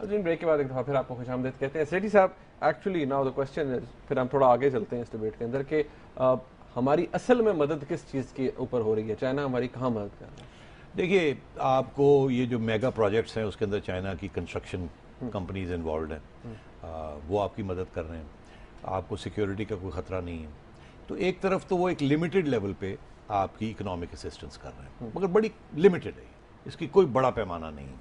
جن بریک کے بعد ایک دفعہ پھر آپ کو خوش آمدید کہتے ہیں. سیٹھی صاحب, ایکچولی ناؤ دا کوسچن از, پھر ہم تھوڑا آگے چلتے ہیں اس ڈیبیٹ کے اندر, کہ ہماری اصل میں مدد کس چیز کے اوپر ہو رہی ہے؟ چائنا ہماری کہاں مدد کر رہا ہے؟ دیکھیے, آپ کو یہ جو میگا پروجیکٹس ہیں اس کے اندر چائنا کی کنسٹرکشن کمپنیز انوالوڈ ہیں, وہ آپ کی مدد کر رہے ہیں. آپ کو سیکیورٹی کا کوئی خطرہ نہیں ہے. تو ایک طرف تو وہ ایک لمیٹڈ لیول پہ آپ کی اکنامک اسسٹنس کر رہے ہیں, مگر بڑی لمیٹڈ ہے, اس کی کوئی بڑا پیمانہ نہیں.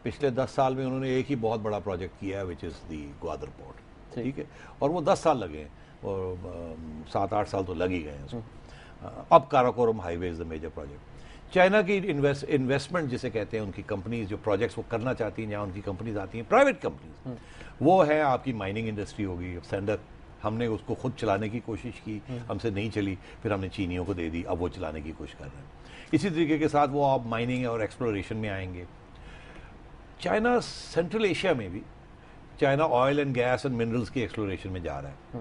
پچھلے 10 سال میں انہوں نے ایک ہی بہت بڑا پروجیکٹ کیا ہے, وچ از دی گوادر پورٹ, ٹھیک ہے, اور وہ 10 سال لگے ہیں, اور 7-8 سال تو لگ ہی گئے ہیں اس کو. اب Karakoram highway is the major project. China کی انویسٹمنٹ جسے کہتے ہیں, ان کی کمپنیز جو پروجیکٹس وہ کرنا چاہتی ہیں, جہاں ان کی کمپنیز آتی ہیں, پرائیویٹ کمپنیز, وہ ہے آپ کی مائننگ انڈسٹری ہوگی. سینڈر ہم نے اس کو خود چلانے کی کوشش کی, ہم سے نہیں چلی, پھر ہم نے چینیوں کو دے دی, اب وہ چلانے کی کوشش کر رہے ہیں. اسی طریقے کے ساتھ وہ آپ مائننگ اور ایکسپلوریشن میں آئیں گے. چائنا سینٹرل ایشیا میں بھی China oil and gas and minerals کی ایکسپلوریشن میں جا رہا ہے.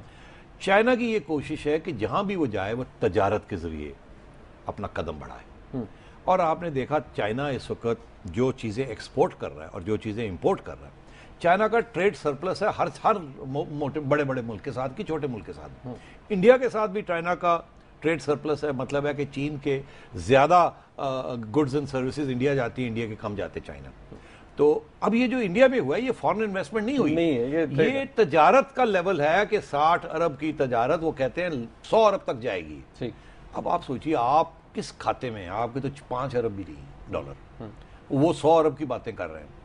چائنا کی یہ کوشش ہے کہ جہاں بھی وہ جائے وہ تجارت کے ذریعے اپنا قدم بڑھائے. اور آپ نے دیکھا چائنا اس وقت جو چیزیں ایکسپورٹ کر رہا ہے اور جو چیزیں امپورٹ کر رہا ہے, چائنا کا ٹریڈ سرپلس ہے ہر بڑے بڑے ملک کے ساتھ کی چھوٹے ملک کے ساتھ. انڈیا کے ساتھ بھی چائنا کا ٹریڈ سرپلس ہے, مطلب ہے کہ چین کے زیادہ گڈز اینڈ سروسز انڈیا جاتی ہیں, انڈیا کے کم جاتے چائنا. تو اب یہ جو انڈیا میں ہوا ہے یہ فارن انویسٹمنٹ نہیں ہوئی, یہ تجارت کا لیول ہے کہ 60 ارب کی تجارت, وہ کہتے ہیں 100 ارب تک جائے گی. اب آپ سوچئے آپ کس کھاتے میں ہیں, آپ کے تو 5 ارب بھی نہیں ڈالر, وہ 100 ارب کی باتیں کر رہے ہیں.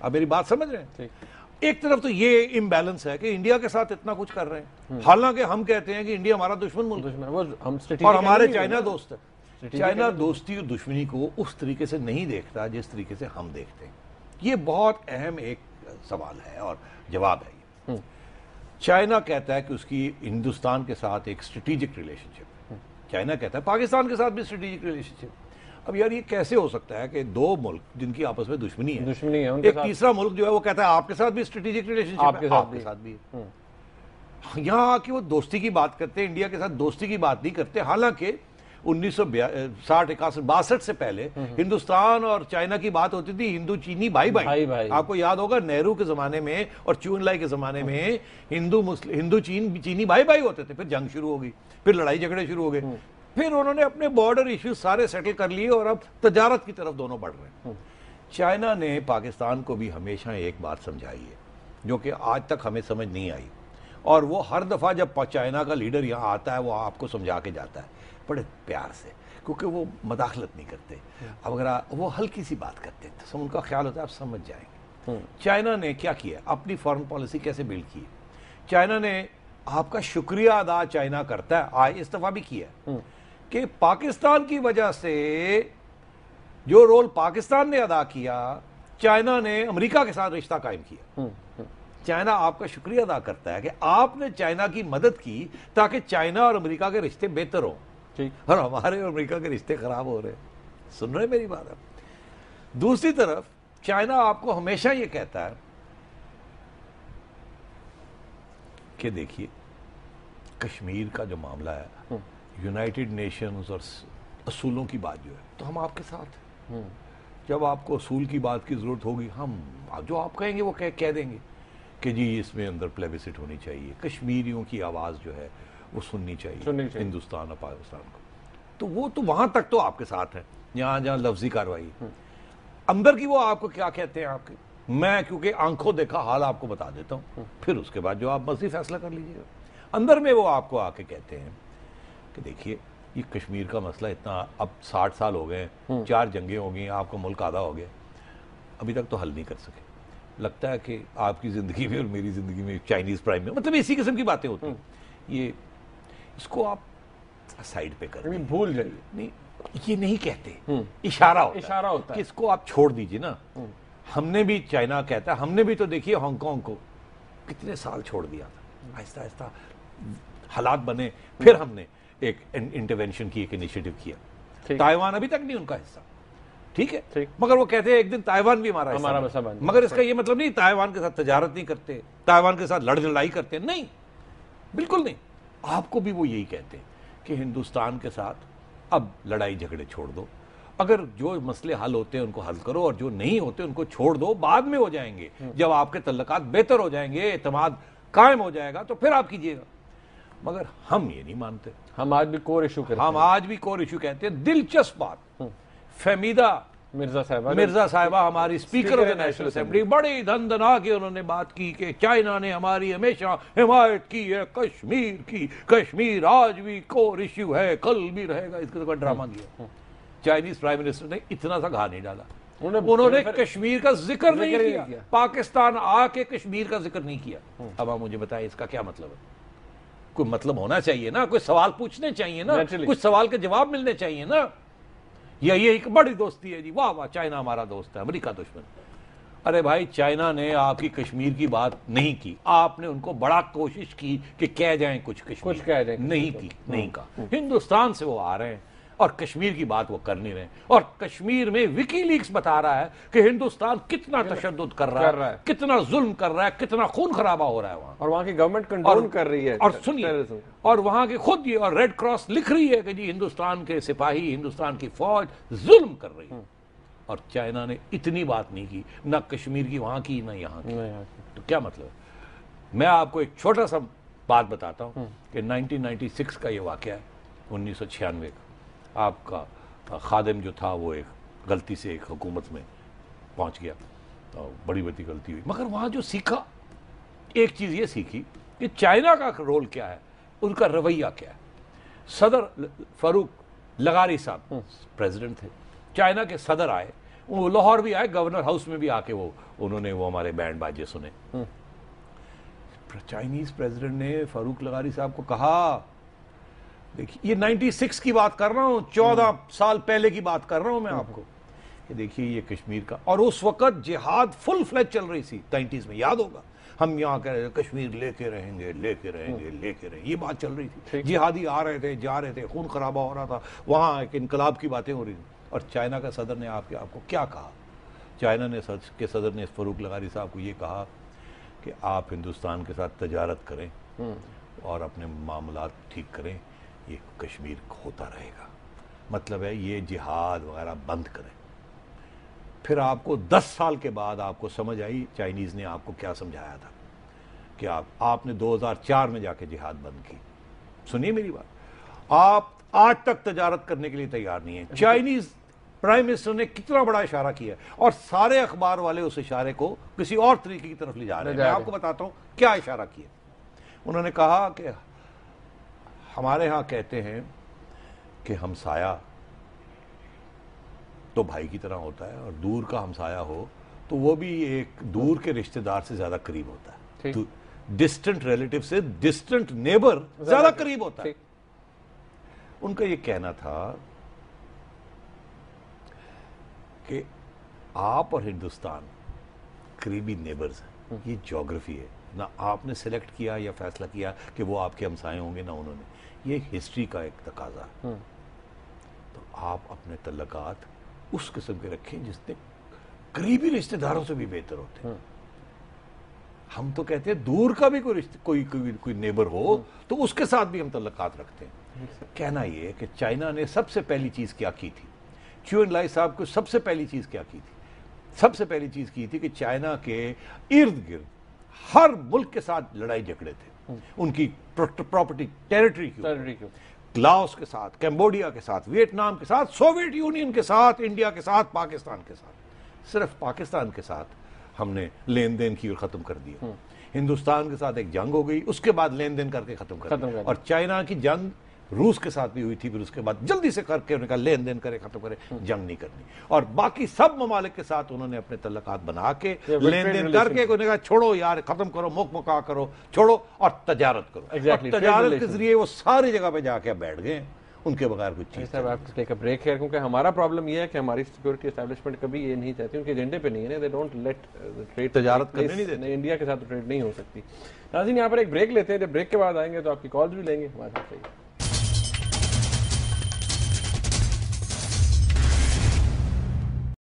اب میری بات سمجھ رہے ہیں؟ ایک طرف تو یہ امبیلنس ہے کہ انڈیا کے ساتھ اتنا کچھ کر رہے ہیں, حالانکہ ہم کہتے ہیں کہ انڈیا ہمارا دشمن ملک ہے اور ہمارے چائنا دوست ہے. چائنا دوستی اور دشمنی کو اس طریقے سے نہیں دیکھتا جس طریقے سے ہم دیکھتے ہیں. یہ بہت اہم ایک سوال ہے اور جواب ہے. یہ چائنا کہتا ہے کہ اس کی ہندوستان کے ساتھ ایک اسٹریٹجک ریلیشن شپ ہے, چائنا کہتا ہے پاکستان کے ساتھ بھی اسٹریٹجک ریلیشن شپ. اب یار یہ کیسے ہو سکتا ہے کہ دو ملک جن کی آپس میں دشمنی ہے, ایک تیسرا ملک جو ہے وہ کہتا ہے آپ کے ساتھ بھی اسٹریٹجک ریلیشن شپ ہے, آپ کے ساتھ بھی. یہاں آ کے وہ دوستی کی بات کرتے ہیں, انڈیا کے ساتھ دوستی کی بات نہیں کرتے. حالانکہ 1960-61-62 سے پہلے ہندوستان اور چائنا کی بات ہوتی تھی ہندو چینی بھائی بھائی. آپ کو یاد ہوگا نہرو کے زمانے میں اور چیون لائی کے زمانے میں ہندو چینی بھائی بھائی ہوتے تھے. پھر جنگ شروع ہو گئی, پھر لڑائی جھگڑے شروع ہو گئے, پھر انہوں نے اپنے بارڈر ایشوز سارے سیٹل کر لیے اور اب تجارت کی طرف دونوں بڑھ رہے ہیں. چائنا نے پاکستان کو بھی ہمیشہ ایک بات سمجھائی ہے جو کہ آج تک ہمیں سمجھ نہیں آئی, اور وہ ہر دفعہ جب چائنا کا لیڈر یہاں آتا ہے وہ آپ کو سمجھا کے جاتا ہے بڑے پیار سے, کیونکہ وہ مداخلت نہیں کرتے. اب اگر وہ ہلکی سی بات کرتے ہیں تو ان کا خیال ہوتا ہے آپ سمجھ جائیں گے. چائنا نے کیا کیا, اپنی فارن پالیسی کیسے بلڈ کی. چائنا نے آپ کا شکریہ ادا چائنا کرتا ہے, اس دفعہ بھی کیا کہ پاکستان کی وجہ سے جو رول پاکستان نے ادا کیا, چائنا نے امریکہ کے ساتھ رشتہ قائم کیا. چائنا آپ کا شکریہ ادا کرتا ہے کہ آپ نے چائنا کی مدد کی تاکہ چائنا اور امریکہ کے رشتے بہتر ہوں, اور ہمارے اور امریکہ کے رشتے خراب ہو رہے ہیں. سن رہے میری بات؟ دوسری طرف چائنا آپ کو ہمیشہ یہ کہتا ہے کہ دیکھیے کشمیر کا جو معاملہ ہے, یونائٹڈ نیشنز اور اصولوں کی بات جو ہے تو ہم آپ کے ساتھ ہیں. جب آپ کو اصول کی بات کی ضرورت ہوگی ہم جو آپ کہیں گے وہ کہہ دیں گے کہ جی اس میں اندر پلیبسٹ ہونی چاہیے, کشمیریوں کی آواز جو ہے وہ سننی چاہیے ہندوستان اور پاکستان کو. تو وہ تو وہاں تک تو آپ کے ساتھ ہیں, جہاں جہاں لفظی کارروائی. اندر کی وہ آپ کو کیا کہتے ہیں آپ کے, میں کیونکہ آنکھوں دیکھا حال آپ کو بتا دیتا ہوں, پھر اس کے بعد جو آپ مرضی فیصلہ کر لیجیے گا. اندر میں وہ آپ کو آ کے کہتے ہیں کہ دیکھیے یہ کشمیر کا مسئلہ اتنا اب 60 سال ہو گئے, 4 جنگیں ہو گئی, آپ کا ملک آدھا ہو گیا, ابھی تک تو حل نہیں کر سکے. لگتا ہے کہ آپ کی زندگی میں اور میری زندگی میں چائنیز پرائم میں مطلب اسی قسم کی باتیں ہوتی ہیں. یہ اس کو آپ سائیڈ پہ کر دیں, بھول جائیے. نہیں یہ نہیں کہتے, اشارہ ہوتا ہے کہ اس کو آپ چھوڑ دیجئے نا. ہم نے بھی, چائنا کہتا ہے, ہم نے بھی تو دیکھیے ہانگ کانگ کو کتنے سال چھوڑ دیا تھا, آہستہ آہستہ حالات بنے, پھر ہم نے ایک انٹرونشن کی, ایک انیشیٹو کیا. تائیوان ابھی تک نہیں ان کا حصہ, ٹھیک ہے, مگر وہ کہتے ہیں ایک دن تائیوان بھی ہمارا حصہ بن. مگر اس کا یہ مطلب نہیں تائیوان کے ساتھ تجارت نہیں کرتے, تائیوان کے ساتھ لڑائی کرتے, نہیں, بالکل نہیں. آپ کو بھی وہ یہی کہتے ہیں کہ ہندوستان کے ساتھ اب لڑائی جھگڑے چھوڑ دو اگر جو مسئلے حل ہوتے ہیں ان کو حل کرو اور جو نہیں ہوتے ان کو چھوڑ دو, بعد میں ہو جائیں گے. جب آپ کے تعلقات بہتر ہو جائیں گے, اعتماد قائم ہو جائے گا تو پھر آپ کیجئے گا. مگر ہم یہ نہیں مانتے. ہم آج بھی کور ایشو کرتے ہیں. ہم آج بھی کور ایشو کہتے ہیں. دلچسپ بات, فہمیدہ مرزا صاحبہ ہماری speaker of the national assembly بڑی دھن دھنا کے انہوں نے بات کی کہ چائنا نے ہماری ہمیشہ حمایت کی ہے کشمیر کی, کشمیر آج بھی کور ایشو ہے, کل بھی رہے گا. اس کا ڈرامہ کیا. چائنیز پرائم منسٹر نے اتنا سا گھا نہیں ڈالا. انہوں نے کشمیر کا ذکر نہیں کیا, پاکستان آ کے کشمیر کا ذکر نہیں کیا. اب آپ مجھے بتائیں اس کا کیا مطلب ہے؟ کوئی مطلب ہونا چاہیے نا, کوئی سوال پوچھنے چاہیے نا, کچھ سوال کے جواب ملنے چاہیے نا. یا یہ ایک بڑی دوستی ہے جی, واہ واہ چائنا ہمارا دوست ہے, امریکہ دشمن. ارے بھائی چائنا نے آپ کی کشمیر کی بات نہیں کی, آپ نے ان کو بڑا کوشش کی کہ کہہ جائیں کچھ کشمیر, نہیں کی, نہیں کہا. ہندوستان سے وہ آ رہے ہیں اور کشمیر کی بات وہ کر نہیں رہے. اور کشمیر میں وکی لیکس بتا رہا ہے کہ ہندوستان کتنا تشدد کر رہا ہے, کتنا ظلم کر رہا ہے, کتنا خون خرابہ ہو رہا ہے وہاں, اور وہاں کی گورنمنٹ کنٹرول کر رہی ہے. اور سنیے, اور وہاں کی خود یہ اور ریڈ کراس لکھ رہی ہے کہ جی ہندوستان کے سپاہی, ہندوستان کی فوج ظلم کر رہی ہے. اور چائنا نے اتنی بات نہیں کی, نہ کشمیر کی وہاں کی, نہ یہاں کی. تو کیا مطلب ہے؟ میں آپ کو ایک چھوٹا سا بات بتاتا ہوں کہ 1996 کا یہ واقعہ ہے, 1996 کا. آپ کا خادم جو تھا وہ ایک غلطی سے ایک حکومت میں پہنچ گیا, بڑی بڑی غلطی ہوئی. مگر وہاں جو سیکھا, ایک چیز یہ سیکھی کہ چائنا کا رول کیا ہے, ان کا رویہ کیا ہے. صدر فاروق لغاری صاحب پریزیڈنٹ تھے, چائنا کے صدر آئے, وہ لاہور بھی آئے, گورنر ہاؤس میں بھی آ کے انہوں نے وہ ہمارے بینڈ باجے سنے. چائنیز پریزیڈنٹ نے فاروق لغاری صاحب کو کہا, دیکھیے یہ 96 کی بات کر رہا ہوں, 14 سال پہلے کی بات کر رہا ہوں میں آپ کو, کہ دیکھیے یہ کشمیر کا, اور اس وقت جہاد فل فلیج چل رہی تھی 90s میں, یاد ہوگا. ہم یہاں کہہ رہے تھے کشمیر لے کے رہیں گے, لے کے رہیں گے, لے کے رہیں گے, یہ بات چل رہی تھی. جہادی آ رہے تھے, جا رہے تھے, خون خرابہ ہو رہا تھا, وہاں ایک انقلاب کی باتیں ہو رہی تھیں. اور چائنا کا صدر نے آپ کو کیا کہا؟ چائنا نے کے صدر نے فاروق لغاری صاحب کو یہ کہا کہ آپ ہندوستان کے ساتھ تجارت کریں اور اپنے معاملات ٹھیک کریں, یہ کشمیر ہوتا رہے گا. مطلب ہے یہ جہاد وغیرہ بند کریں. پھر آپ کو 10 سال کے بعد آپ کو سمجھ آئی چائنیز نے آپ کو کیا سمجھایا تھا, کہ آپ نے 2004 میں جا کے جہاد بند کی. سنیے میری بات, آپ آج تک تجارت کرنے کے لیے تیار نہیں ہیں. چائنیز پرائم منسٹر نے کتنا بڑا اشارہ کیا ہے, اور سارے اخبار والے اس اشارے کو کسی اور طریقے کی طرف لے جا رہے ہیں. میں آپ کو بتاتا ہوں کیا اشارہ کیا. انہوں نے کہا کہ ہمارے ہاں کہتے ہیں کہ ہمسایہ تو بھائی کی طرح ہوتا ہے, اور دور کا ہمسایہ ہو تو وہ بھی ایک دور کے رشتہ دار سے زیادہ قریب ہوتا ہے. تو ڈسٹنٹ ریلیٹیو سے ڈسٹنٹ نیبر زیادہ قریب ہوتا ہے. ان کا یہ کہنا تھا کہ آپ اور ہندوستان قریبی نیبرز ہیں, یہ جیوگرافی ہے, نہ آپ نے سلیکٹ کیا یا فیصلہ کیا کہ وہ آپ کے ہمسائے ہوں گے, نہ انہوں نے, یہ ہسٹری کا ایک تقاضا ہے. تو آپ اپنے تعلقات اس قسم کے رکھیں جس نے قریبی رشتہ داروں سے بھی بہتر ہوتے ہیں. ہم تو کہتے ہیں دور کا بھی کوئی نیبر ہو تو اس کے ساتھ بھی ہم تعلقات رکھتے ہیں. کہنا یہ ہے کہ چائنا نے سب سے پہلی چیز کیا کی تھی, چیو ان لائی صاحب کو سب سے پہلی چیز کیا کی تھی, سب سے پہلی چیز کی تھی کہ چائنا کے ارد گرد ہر ملک کے ساتھ لڑائی جھگڑے تھے, ان کی پراپرٹی ٹیریٹری کی, لاؤس کے ساتھ, کمبوڈیا کے ساتھ, ویتنام کے ساتھ, سوویت یونین کے ساتھ, انڈیا کے ساتھ, پاکستان کے ساتھ. صرف پاکستان کے ساتھ ہم نے لین دین کی اور ختم کر دیا. ہندوستان کے ساتھ ایک جنگ ہو گئی, اس کے بعد لین دین کر کے ختم کر دیا. اور چائنا کی جنگ روس کے ساتھ بھی ہوئی تھی, پھر اس کے بعد جلدی سے کر کے انہوں نے کہا لین دین کرے, ختم کرے, جنگ نہیں کرنی. اور باقی سب ممالک کے ساتھ انہوں نے اپنے تعلقات بنا کے لین دین کر کے انہوں نے کہا چھوڑو یار, ختم کرو, مکا کرو, چھوڑو اور تجارت کرو. اور تجارت کے ذریعے وہ ساری جگہ پہ جا کے بیٹھ گئے, ان کے بغیر کچھ چیز. صاحب آپ ٹیک اے بریک ہے, کیونکہ ہمارا پرابلم یہ ہے کہ ہماری سیکورٹی اسٹیبلشمنٹ کبھی یہ نہیں چاہتی, ان کے ایجنڈے پہ نہیں ہے, دے ڈونٹ لیٹ ٹریڈ, تجارت کرنے نہیں دیتے. انڈیا کے ساتھ ٹریڈ نہیں ہو سکتی. ناظرین یہاں پر ایک بریک لیتے ہیں, جب بریک کے بعد آئیں گے تو آپ کی کالز بھی لیں گے ہمارے ساتھ.